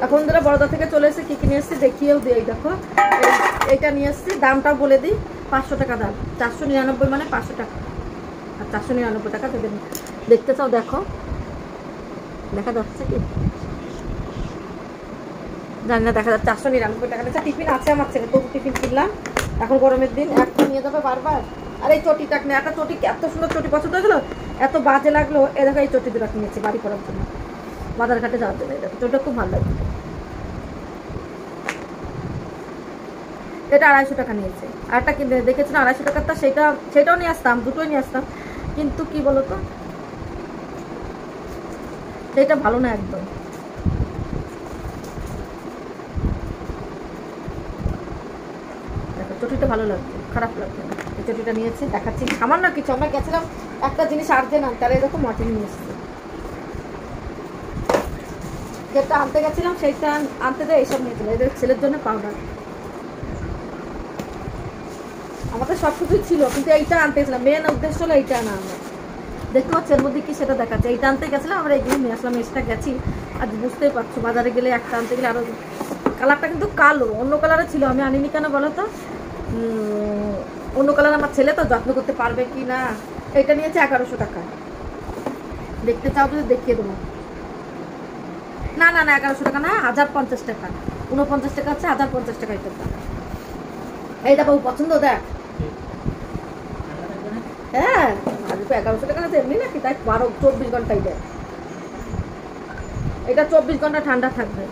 এখন ধরে বড়দা থেকে চলে এসেছি, কী কী নিয়ে এসেছি দেখিয়েও দিই। এই দেখো এইটা নিয়ে এসেছি, দামটাও বলে দিই, 500 টাকা দাম, 499 মানে 500 টাকা, আর 499 টাকা দেবেন। দেখতে চাও দেখো, দেখা যাচ্ছে কি জানি না, দেখা যাচ্ছে 499 টাকা। টিফিন আছে আমার ছেলে, তবু টিফিন কিনলাম, এখন গরমের দিন একটা নিয়ে যাবে বারবার। আর এই চটিটা কিনে, একটা চটি, এত সুন্দর চটি পছন্দ হয়েছিল, এত বাজে লাগলো, এ দেখো এই চটি দুটো কিনেছি বাড়ি করার জন্য, বাজারঘাটে যাওয়ার জন্য। এই দেখো চটিটা খুব ভালো লাগে, এটা 250 টাকা নিয়েছে। আর একটা কিনে দেখেছিলাম 250 টাকারটা, সেটাও নিয়ে আসতাম, দুটোই নিয়ে আসতাম, কিন্তু কি বলতো সেইটা ভালো না একদম। দেখো চটিটা ভালো লাগছে, খারাপ লাগছে না। এই চটিটা নিয়েছি, দেখাচ্ছি, সামান্য কিছু। আমরা গেছিলাম একটা জিনিস আর্জেন্ট আনতে, আর এরকম মাটি নিয়ে এসেছে। যেটা আনতে গেছিলাম সেইটা আনতে দেয় এইসব নিয়েছিল, এদের ছেলের জন্য পাউডার। আমাদের সব কিছুই ছিল, কিন্তু এইটা আনতে গেছিলাম, মেন উদ্দেশ্য হলো এইটা না। আমরা দেখতে পাচ্ছি এর মধ্যে কি সেটা দেখাচ্ছে, এইটা আনতে গেছিলাম আমরা, এইগুলো নিয়ে আসলাম। এসটা গেছি, আজ বুঝতেই পারছো বাজারে গেলে একটা আনতে গেলে আরও। কালারটা কিন্তু কালো, অন্য কালারে ছিল, আমি আনিনি কেন বলো তো, অন্য কালার আমার ছেলে তো যত্ন করতে পারবে কি না। এইটা নিয়েছে 1100 টাকা, দেখতে চাও যদি দেখিয়ে দেবো। না না না, 1100 টাকা না, 1050 টাকা, 49 টাকা হচ্ছে, 1050 টাকা। এটা এইটা বাবু পছন্দ, দেখ। হ্যাঁ 1100 টাকা না এমনি নাকি, তাই 24 ঘন্টাই দেয়। এটা 24 ঘন্টা ঠান্ডা থাকবে।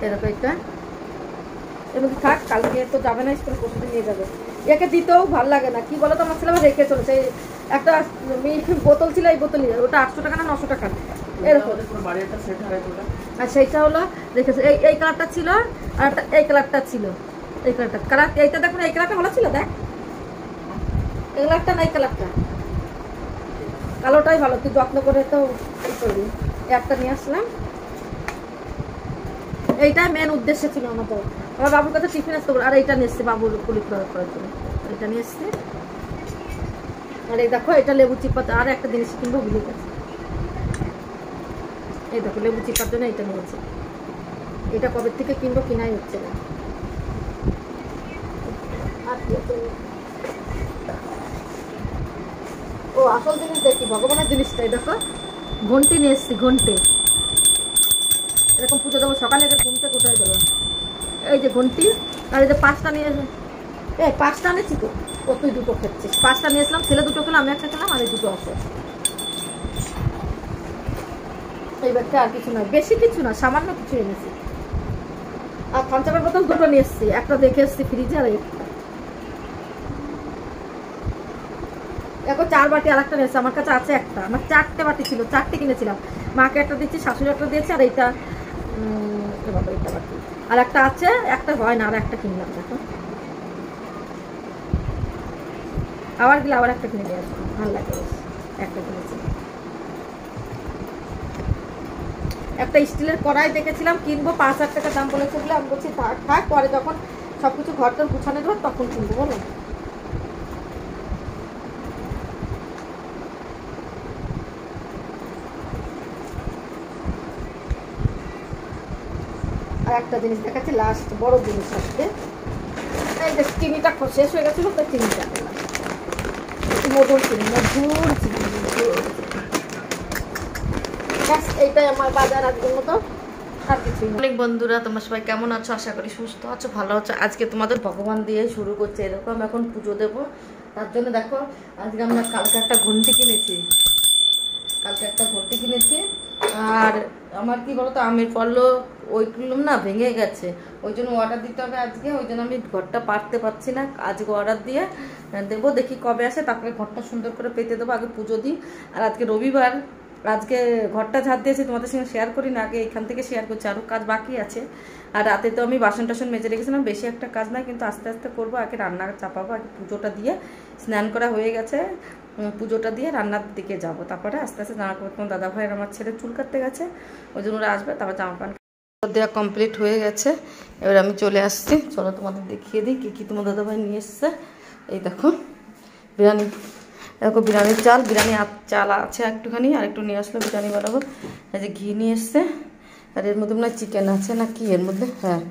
এরকম এটা এমনি থাক, কালকে তো যাবে না স্কুলে, পরশুদিন নিয়ে যাবে। একে দিতেও ভালো লাগে না, কি বলো তো, আমার ছেলে আবার রেখে চলেছে। একটা বোতল ছিল, এই বোতলই, ওটা 800 টাকা না 900 টাকা এরকম। আর সেইটা হলো দেখেছো, এই কালারটা ছিল, আর এই কালারটা ছিল, এই কালার এইটা দেখুন, এই কালারটা ভালো ছিল, দেখ এই কালারটা না, এই কালারটা, কালোটাই ভালো, তুই যত্ন করে তো করবি। একটা নিয়ে আসলাম, এইটাই মেন উদ্দেশ্য ছিল আমাদের। আমার বাবুর কাছে টিফিন আসতে পারে, আর এইটা নিয়ে এসছে বাবুর কুলিক করার জন্য, এটা নিয়ে এসছে। আর এই দেখো এটা লেবু চিপাতে, আর একটা জিনিস কিনবো ভুলে গেছে। এই দেখো লেবু চিপার জন্য এটা নিয়েছে, এটা কবে থেকে কিনবো কিনাই হচ্ছে না। ও আসল জিনিস দেখি, ভগবানের জিনিসটা। এই দেখো ঘন্টি নিয়ে এসছি, ঘন্টি, এরকম পুজো দেবো সকালে, এটা ঘুমতে কোথায় দেবো। এই যে ঘন্টি, আর এই যে 5টা নিয়ে, 5টা আনেছি তো, ও তুই 2টো খেচ্ছিস। 5টা নিয়েছিলাম, ছেলে 2টো খেলাম, আমি একটা খেলাম, আর এই 2টো আছে। এই ব্যাগটা আর কিছু নয়, বেশি কিছু না, সামান্য কিছু এনেছি। আর থামচাপের বোতল 2টো নিয়ে এসছি, একটা দেখে এসছি ফ্রিজে, আর দেখো 4 বাটি, আর একটা নিয়েছি, আমার কাছে আছে একটা, আমার 4টে বাটি ছিল, 4টে কিনেছিলাম, মাকে একটা দিচ্ছি, শাশুড়ি একটা দিয়েছি, আর এইটা এইটা বাটি, আর একটা আছে, একটা হয় না, আর একটা কিনলাম। দেখো আবার গেলে আবার একটা কিনে নিয়ে আসবো, ভালো লাগে, একটা কিনেছি। একটা স্টিলের কড়াই দেখেছিলাম কিনবো, 5000 টাকা দাম বলেছে বলে আমি বলছি থাক, পরে যখন সবকিছু ঘরটার গুছানো দেবো তখন কিনবো, বলো। আর একটা জিনিস দেখাচ্ছি, লাস্ট বড় জিনিস আসছে। এই যে চিনিটা শেষ হয়ে গেছিলো, তো চিনিটা মধুর চিনি, এইটাই আমার বাজার আজকের মতো, আর কিছু। অনেক বন্ধুরা, তোমরা সবাই কেমন আছো? আশা করি সুস্থ আছো, ভালো আছো। আজকে তোমাদের ভগবান দিয়ে শুরু করছে, এরকম এখন পুজো দেবো, তার জন্য দেখো আজকে আমরা কালকে একটা ঘন্টি কিনেছি, আর আমার কি বলতো, আমের ফলও ওইগুলো না ভেঙে গেছে, ওই জন্য অর্ডার দিতে হবে আজকে, ওই জন্য আমি ঘরটা পাততে পারছি না, আজকে অর্ডার দিয়ে দেবো, দেখি কবে আসে, তারপরে ঘরটা সুন্দর করে পেতে দেবো, আগে পুজো দিই। আর আজকে রবিবার, আজকে ঘরটা ঝাড় দিয়েছি, তোমাদের সঙ্গে শেয়ার করি না, আগে এখান থেকে শেয়ার করছি, আরও কাজ বাকি আছে। আর রাতে তো আমি বাসন টাসন মেজে রেখেছিলাম, বেশি একটা কাজ নাই, কিন্তু আস্তে আস্তে করবো, আগে রান্না চাপাবো, আগে পুজোটা দিয়ে, স্নান করা হয়ে গেছে, পুজোটা দিয়ে রান্নার দিকে যাব, তারপরে আস্তে আস্তে জামা কাপড়, তোমার দাদা ভাইয়ের আমার ছেলে চুল কাটতে গেছে, ওই জন্য ওরা আসবে, তারপর জামা প্যান্ট দেওয়া কমপ্লিট হয়ে গেছে। এবার আমি চলে আসছি, চলো তোমাদের দেখিয়ে দিই কী কী তোমার দাদা ভাই নিয়ে এসছে। এই দেখো বিরিয়ানি, এরকম বিরিয়ানির চাল, বিরিয়ানি চাল আছে একটুখানি, আর একটু নিয়ে আসলো বিরিয়ানি বানাবো। এই যে ঘি নিয়ে এসছে, আর এর মধ্যে মনে হয় চিকেন আছে না কি এর মধ্যে। হ্যাঁ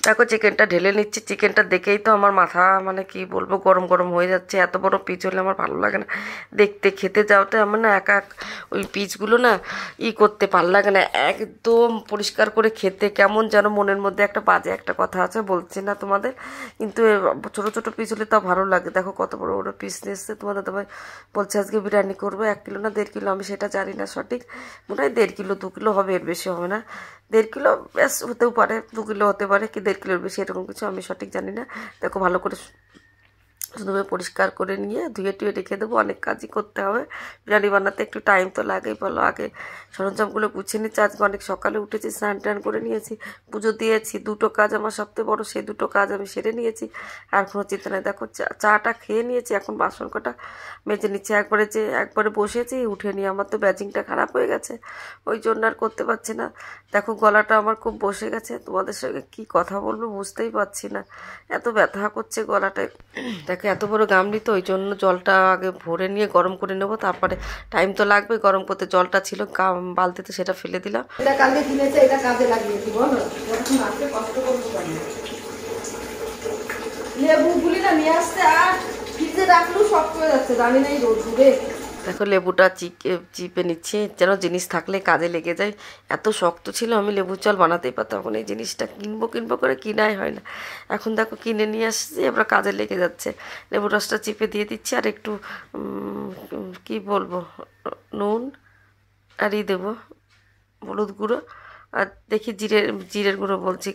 দেখো চিকেনটা ঢেলে নিচ্ছি। চিকেনটা দেখেই তো আমার মাথা মানে কি বলবো গরম গরম হয়ে যাচ্ছে। এত বড় পিস হলে আমার ভালো লাগে না দেখতে, খেতে যাওয়াতে আমার না এক ওই পিসগুলো না করতে ভালো লাগে না, একদম পরিষ্কার করে খেতে কেমন যেন মনের মধ্যে একটা বাজে একটা কথা আছে, বলছি না তোমাদের, কিন্তু ছোটো ছোটো পিস হলে তাও ভালো লাগে। দেখো কত বড় বড় পিস নিয়ে এসছে। তোমাদের তোমার বলছে আজকে বিরিয়ানি করবো, 1 কিলো না 1.5 কিলো, আমি সেটা জানি না সঠিক, মনে হয় 1.5 কিলো 2 কিলো হবে, এর বেশি হবে না। 1.5 কিলো ব্যাস হতেও পারে, 2 কিলো হতে পারে, কি 1.5 কিলোর বেশি, এরকম কিছু আমি সঠিক জানি না। দেখো ভালো করে সুন্দরভাবে পরিষ্কার করে নিয়ে ধুয়ে টুয়ে রেখে দেবো। অনেক কাজই করতে হবে, বিরিয়ানি বানাতে একটু টাইম তো লাগেই বলো। আগে সরঞ্জামগুলো গুছিয়ে নিচ্ছি। আজকে অনেক সকালে উঠেছি, স্নান টান করে নিয়েছি, পুজো দিয়েছি। 2টো কাজ আমার সবথেকে বড়, সেই 2টো কাজ আমি সেরে নিয়েছি, আর কোনো চিন্তা নেই। দেখো চাটা খেয়ে নিয়েছি, এখন বাসন কটা মেজে নিচ্ছি। একবারে বসেছি, উঠে নিয়ে আমার তো ব্যাজিংটা খারাপ হয়ে গেছে, ওই জন্য আর করতে পারছি না। দেখো গলাটা আমার খুব বসে গেছে, তোমাদের সঙ্গে কি কথা বলবো বুঝতেই পারছি না, এত ব্যথা করছে গলাটায়। দেখো এত বড় গামলি তো, ওই জন্য জলটা আগে ভরে নিয়ে গরম করে নেবো, তারপরে টাইম তো লাগবে গরম করতে। জলটা ছিল বালতিতে, সেটা ফেলে দিলাম। এটা কালকে কিনেছে, এটা কাজে লাগিয়েছি বলো, কষ্ট করবো। লেবুগুলি না নিয়ে আসতে আর ফ্রিজে রাখলেও শক্ত হয়ে যাচ্ছে, জানি না এই রোদে। দেখো লেবুটা চিপে নিচ্ছি, যেন জিনিস থাকলে কাজে লেগে যায়। এত শক্ত ছিল, আমি লেবুর জল বানাতেই পারতাম। এখন এই জিনিসটা কিনবো করে কিনাই হয় না। এখন দেখো কিনে নিয়ে আসছি, এবার কাজে লেগে যাচ্ছে। লেবুর রসটা চিপে দিয়ে দিচ্ছি, আর একটু কি বলবো নুন আর দেবো হলুদ গুঁড়ো, আর দেখি জিরের গুঁড়ো বলছি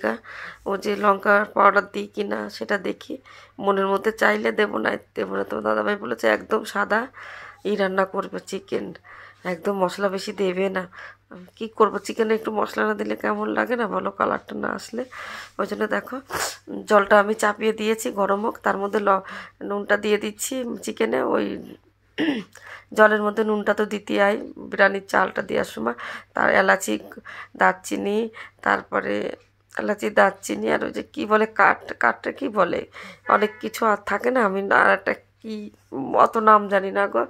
ও যে লঙ্কা পাউডার দিই কি না সেটা দেখি, মনের মধ্যে চাইলে দেবো না দেবো না। তো দাদাভাই বলেছে একদম সাদা রান্না করবে চিকেন, একদম মশলা বেশি দেবে না। কি করবো, চিকেনে একটু মশলা না দিলে কেমন লাগে না বলো, কালারটা না আসলে। ওই জন্য দেখো জলটা আমি চাপিয়ে দিয়েছি, গরম হোক, তার মধ্যে নুনটা দিয়ে দিচ্ছি চিকেনে। ওই জলের মধ্যে নুনটা তো দিতে হয় বিরিয়ানির চালটা দেওয়ার সময়। তার এলাচি, দারচিনি, তারপরে এলাচি দারচিনি, আর ওই যে কী বলে কাঠটা কী বলে, অনেক কিছু আর থাকে না, আমি আর একটা কি অত নাম জানি না গো।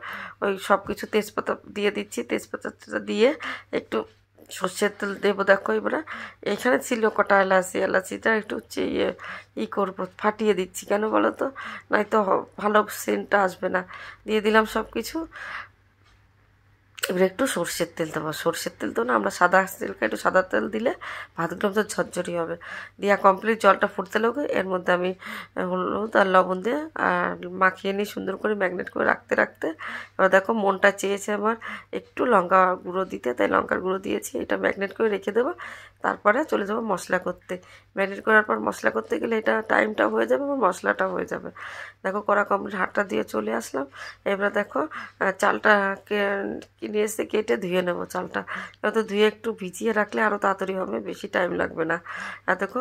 ওই সব কিছু তেজপাতা দিয়ে দিচ্ছি, তেজপাতাটা দিয়ে একটু সর্ষের তেল দেবো। দেখো এবারে এখানে ছিল কটা এলাচিটা একটু হচ্ছে করবো, ফাটিয়ে দিচ্ছি কেন বলো তো, নয়তো ভালো সেন্টটা আসবে না। দিয়ে দিলাম সব কিছু। এবার একটু সর্ষের তেল দেবো, সর্ষের তেল তো না, আমরা সাদা তেল খাই, একটু সাদা তেল দিলে ভাতগুলো তো ঝরঝরি হবে। দিয়া কমপ্লিট জলটা ফুটতে লাগবে, এর মধ্যে আমি হলুদ আর লবণ দিয়ে আর মাখিয়ে নিই সুন্দর করে, ম্যাগনেট করে রাখতে রাখতে। এবার দেখো মনটা চেয়েছে আমার একটু লঙ্কা গুঁড়ো দিতে, তাই লঙ্কার গুঁড়ো দিয়েছি। এটা ম্যাগনেট করে রেখে দেবো, তারপরে চলে যাবো মশলা করতে। ম্যাগনেট করার পর মশলা করতে গেলে এটা টাইমটা হয়ে যাবে এবং মশলাটা হয়ে যাবে। দেখো কড়া কমপ্লিট, হাতটা দিয়ে চলে আসলাম। এবার দেখো চালটাকে নিয়ে এসে কেটে ধুয়ে নেবো চালটা। তো ধুয়ে একটু ভিজিয়ে রাখলে আরও তাড়াতাড়ি হবে, বেশি টাইম লাগবে না। আর দেখো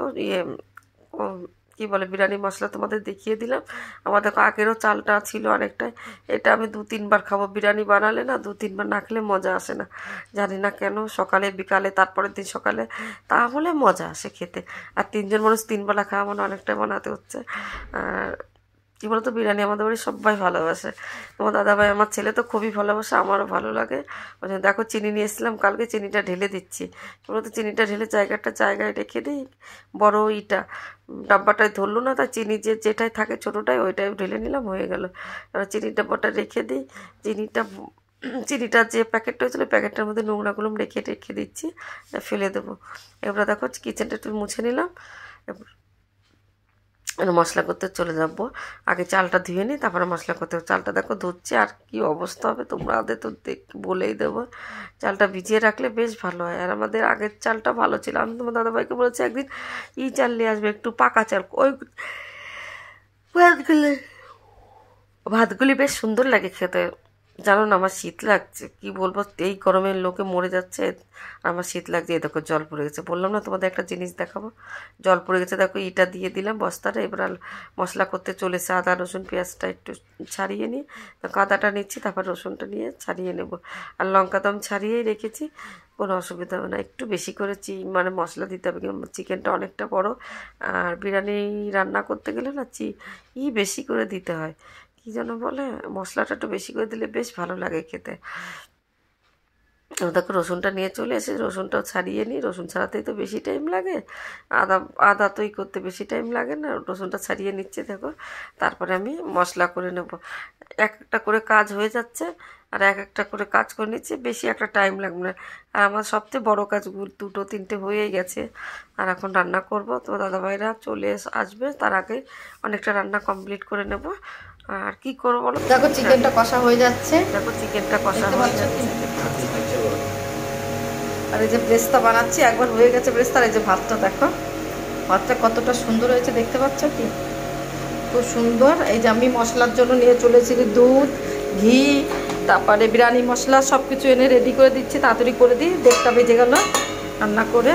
কী বলে বিরিয়ানি মশলা তোমাদের দেখিয়ে দিলাম। আমার দেখো আগেরও চালটা ছিল অনেকটাই, এটা আমি 2-3 বার খাবো। বিরিয়ানি বানালে না 2-3 বার না খেলে মজা আসে না, জানি না কেন। সকালে বিকালে তারপরের দিন সকালে, তাহলে মজা আসে খেতে। আর 3 জন মানুষ 3 বেলা খাওয়া মানে অনেকটাই বানাতে হচ্ছে। আর কী বলতো, বিরিয়ানি আমাদের বাড়ি সবাই ভালোবাসে। তোমার দাদাভাই আমার ছেলে তো খুবই ভালোবাসে, আমারও ভালো লাগে। ওই জন্য দেখো চিনি নিয়ে এসেছিলাম কালকে, চিনিটা ঢেলে দিচ্ছি। কী বলতো, চিনিটা ঢেলে জায়গায় রেখে দিই, বড় ডাব্বাটায় ধরলো না, তাই চিনি যেটাই থাকে ছোটোটাই ওইটাই ঢেলে নিলাম, হয়ে গেল। এবার চিনির ডাব্বাটা রেখে দিই। চিনিটা যে প্যাকেটটা হয়েছিলো প্যাকেটটার মধ্যে নোংরাগুলো রেখে দিচ্ছি, ফেলে দেবো। এবার দেখো কিচেনটা একটু মুছে নিলাম, মশলা করতে চলে যাবো। আগে চালটা ধুয়ে নিই, তারপরে মশলা করতে হবে। চালটা দেখো ধুচ্ছে, আর কি অবস্থা হবে তোমাদের তো বলেই দেবো। চালটা ভিজিয়ে রাখলে বেশ ভালো হয়, আর আমাদের আগের চালটা ভালো ছিল। আমি তোমার দাদাভাইকে বলেছি একদিন চাল নিয়ে আসবে, একটু পাকা চাল, ওই ভাতগুলি বেশ সুন্দর লাগে খেতে। জানো না আমার শীত লাগছে, কি বলবো, এই গরমের লোকে মরে যাচ্ছে, আমার শীত লাগছে। এই দেখো জল পড়ে গেছে, বললাম না তোমাদের একটা জিনিস দেখাবো, জল পড়ে গেছে। দেখো ইটা দিয়ে দিলাম বস্তাটা। এবার মশলা করতে চলেছে। আদা রসুন পেঁয়াজটা একটু ছাড়িয়ে নিই, আদাটা নিচ্ছি, তারপর রসুনটা নিয়ে ছাড়িয়ে নেব। আর লঙ্কা তো আমি ছাড়িয়েই রেখেছি, কোনো অসুবিধা হবে না। একটু বেশি করে মানে মশলা দিতে হবে, চিকেনটা অনেকটা বড়, আর বিরিয়ানি রান্না করতে গেলে না বেশি করে দিতে হয়। কী যেন বলে, মশলাটা একটু বেশি করে দিলে বেশ ভালো লাগে খেতে। দেখো রসুনটা নিয়ে চলে এসে রসুনটাও ছাড়িয়ে নিই, রসুন ছাড়াতেই তো বেশি টাইম লাগে, আদা আদা তোই করতে বেশি টাইম লাগে না, রসুনটা ছাড়িয়ে নিচ্ছে দেখো। তারপরে আমি মশলা করে নেব, এক একটা করে কাজ হয়ে যাচ্ছে আর এক একটা করে কাজ করে নিচ্ছি, বেশি একটা টাইম লাগবে না। আর আমার সবচেয়ে বড় কাজগুলো 2-3টে হয়েই গেছে, আর এখন রান্না করব। তো দাদাভাইরা চলে আসবে, তার আগে অনেকটা রান্না কমপ্লিট করে নেব। আর কি করবো বলো, দেখো চিকেনটা কষা হয়ে যাচ্ছে, দেখো চিকেনটা কষা হয়ে যাচ্ছে। আর এই যে ব্রেস্তা বানাচ্ছি, একবার হয়ে গেছে ব্রেস্তা। আর এই যে ভাতটা দেখো, ভাতটা কতটা সুন্দর হয়েছে দেখতে পাচ্ছ কি, খুব সুন্দর। এই যে আমি মশলার জন্য নিয়ে চলেছি দুধ, ঘি, তারপরে বিরিয়ানি মশলা সব কিছু এনে রেডি করে দিচ্ছি, তাড়াতাড়ি করে দিই, 1টা বেজে গেল, রান্না করে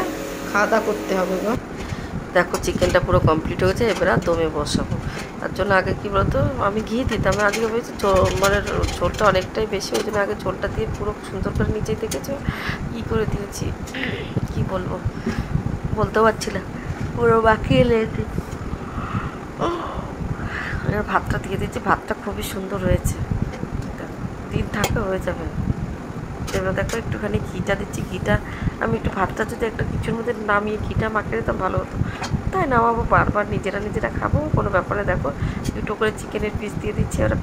খাওয়া দাওয়া করতে হবে গো। দেখো চিকেনটা পুরো কমপ্লিট হয়েছে, এবার আর দমে বসাবো। তার জন্য আগে কী বলতো, আমি ঘি দিতাম, আজকে ভেবেছি মানে ঝোলটা অনেকটাই বেশি, ওই জন্য আগে ঝোলটা দিয়ে পুরো সুন্দর করে নিচেই দেখেছো কী করে দিয়েছি, কি বলবো বলতে পারছি না, পুরো বাকিয়ে লেগেছি। এবার ভাতটা দিয়ে দিচ্ছি, ভাতটা খুবই সুন্দর হয়েছে, দিন থাকে হয়ে যাবে। এবার দেখো একটুখানি ঘিটা দিচ্ছি, ঘিটা আমি একটু ভাতটা যদি একটা কিছুর মধ্যে নামিয়ে ঘিটা মাখিয়ে দিতাম ভালো হতো, তাই নামাবো, বারবার নিজেরা খাবো, কোনো ব্যাপারে। দেখো 2টো করে চিকেনের পিস দিয়ে দিচ্ছি, ওরা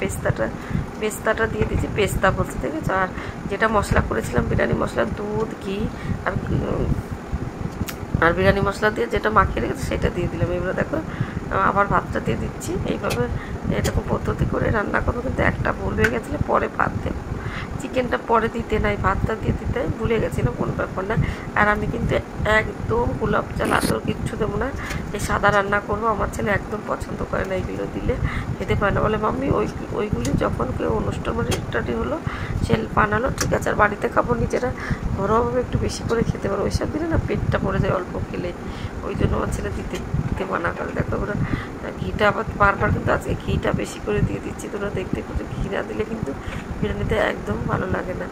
পেস্তাটা দিয়ে দিচ্ছি, পেস্তা বলতে দেখেছো। আর যেটা মশলা করেছিলাম বিরিয়ানি মশলা, দুধ, ঘি আর বিরিয়ানি মশলা দিয়ে যেটা মাখিয়ে রেখেছি সেটা দিয়ে দিলাম। এবার দেখো আবার ভাতটা দিয়ে দিচ্ছি। এইভাবে এরকম পদ্ধতি করে রান্না করবো, কিন্তু একটা ভুল হয়ে গেছিলো, পরে ভাত দেবো, চিকেনটা পরে দিতে নাই, ভাতটা দিয়ে দিতে ভুলে গেছিলাম, কোনো ব্যাপার না। আর আমি কিন্তু একদম গোলাপ চাল আতর কিচ্ছু দেবো না, এই সাদা রান্না করবো। আমার ছেলে একদম পছন্দ করে না, এইগুলো দিলে খেতে পারে না, বলে মাম্মি ওইগুলি যখন কেউ অনুষ্ঠান বাড়ি হলো সে বানালো ঠিক আছে, আর বাড়িতে খাবো নিজেরা ঘরোয়াভাবে একটু বেশি করে খেতে পারো, ওইসব দিলে না পেটটা পড়ে যায় অল্প খেলে, ওই জন্য আমার ছেলে দিতে মানা করে। দেখো ওরা ঘিটা আবার বারবার, কিন্তু আজকে ঘিটা বেশি করে দিয়ে দিচ্ছি, তোরা দেখতে খুঁজে, ঘি না দিলে কিন্তু বিরিয়ানিতে একদম ভালো লাগে না।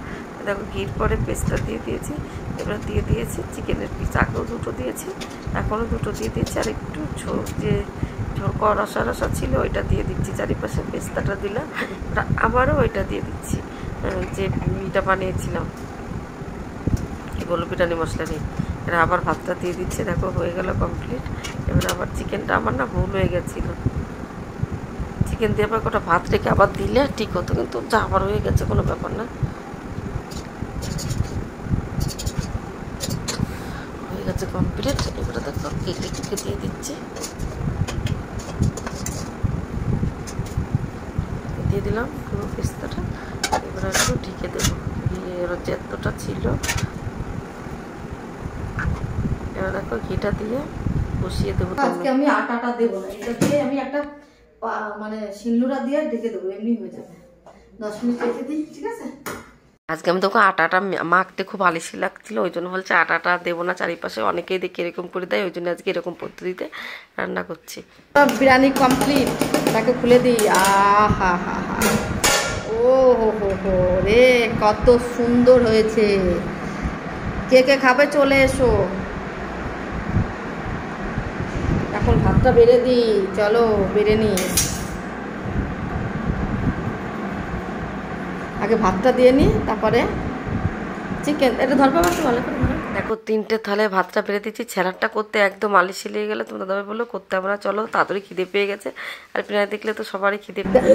দেখো ঘির পরে পেস্টটা দিয়ে দিয়েছি, এবার দিয়ে দিয়েছি চিকেনের পিস, আগেও 2টো দিয়েছি, এখনও 2টো দিয়ে দিয়েছি, আর একটু ঝোল যে ঝোল রসা ছিল ওইটা দিয়ে দিচ্ছি, চারিপাশে পেস্তাটা দিলাম, আবারও ওইটা দিয়ে দিচ্ছি, যে মিটা বানিয়েছিলাম কী বলবো বিরিয়ানি মশলা নিয়ে। এরা আবার ভাতটা দিয়ে দিচ্ছে, দেখো হয়ে গেল কমপ্লিট। এবার আবার চিকেনটা আমার না ভুল হয়ে গেছিলো, চিকেন দিয়ে আবার কটা ভাত রেখে আবার দিলে ঠিক হতো, কিন্তু যা আবার হয়ে গেছে, কোনো ব্যাপার না, হয়ে গেছে কমপ্লিট। এবারে দেখো কেকে দিয়ে দিচ্ছি, দিয়ে দিলাম পুরো পেস্তাটা, এবার একটু ঢেকে দেবো, এবার যেতটা ছিল। এবার দেখো ঘিটা দিয়ে বসিয়ে দেবো। আজকে আমি আটাটা দেবো না, এটা দিয়ে আমি একটা মানে শিলনোড়া দিয়ে ঢেকে দেবো, এমনি হয়ে যাবে, 10 মিনিট রেখে দিই, ঠিক আছে। আজকে আমি তোকে আটাটা মাখতে খুব আলিশি লাগছিল, ওই জন্য বলছে আটাটা দেবো না, চারিপাশে অনেকেই দেখি এরকম করে দেয়, ওই জন্য আজকে এরকম পদ্ধতিতে রান্না করছি। বিরিয়ানি কমপ্লিট, তাকে খুলে দিই। আহা হা হা, ও হো রে, কত সুন্দর হয়েছে, কে কে খাবে চলে এসো। এখন ভাতটা বেড়ে দিই, চলো বেড়ে নিই, আগে ভাতটা দিয়ে নিই, তারপরে চিকেন। এটা ধরবে ভালো করে। দেখো 3টে থালে ভাতটা বেড়ে দিচ্ছি, স্যালাডটা করতে একদম আলিশি লেগে গেলে তোমার দাদাভাই বললো করতে হবে না, চলো তাড়াতাড়ি খিদে পেয়ে গেছে, আর বিরিয়ানি দেখলে তো সবারই খিদে পেয়ে।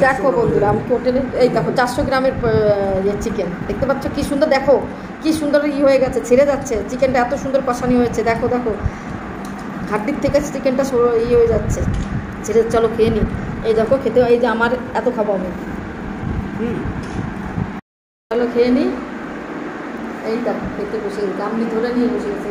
দেখো বন্ধুরা, আমি হোটেলে এই দেখো 400 গ্রামের চিকেন দেখতে পাচ্ছ, কি সুন্দর, দেখো কি সুন্দর হয়ে গেছে, ছেড়ে যাচ্ছে, চিকেনটা এত সুন্দর কষানি হয়েছে, দেখো দেখো হাড্ডির থেকে চিকেনটা হয়ে যাচ্ছে, ছেড়ে, চলো খেয়ে নিই। এই দেখো খেতে, এই যে আমার এত খাবো আমি, চলো খেয়ে নিই। এই দেখো খেতে বসে গেছে, আমি ধরে নিয়ে বসে গেছি।